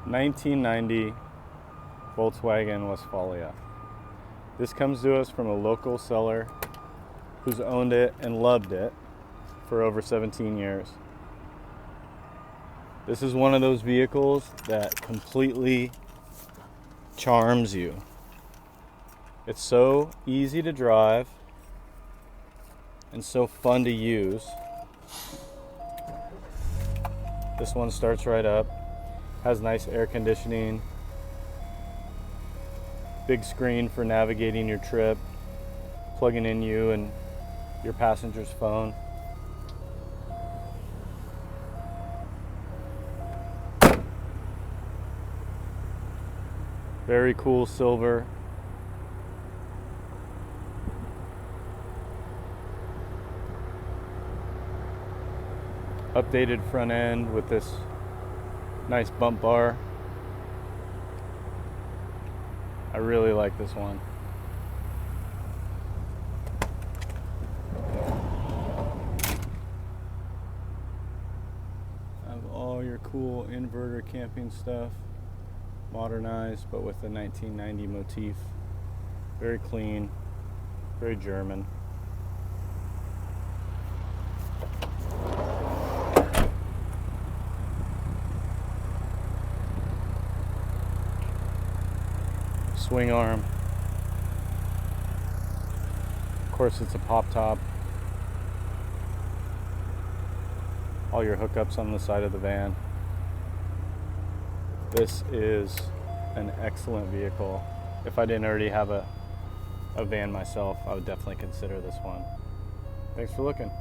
1990 Volkswagen Westfalia. This comes to us from a local seller who's owned it and loved it for over 17 years. This is one of those vehicles that completely charms you. It's so easy to drive and so fun to use. This one starts right up, has nice air conditioning, big screen for navigating your trip, plugging in you and your passenger's phone. Very cool silver. Updated front end with this nice bump bar. I really like this one. Have all your cool inverter camping stuff, modernized but with the 1990 motif. Very clean, very German. Swing arm. Of course, it's a pop top. All your hookups on the side of the van. This is an excellent vehicle. If I didn't already have a van myself, I would definitely consider this one. Thanks for looking.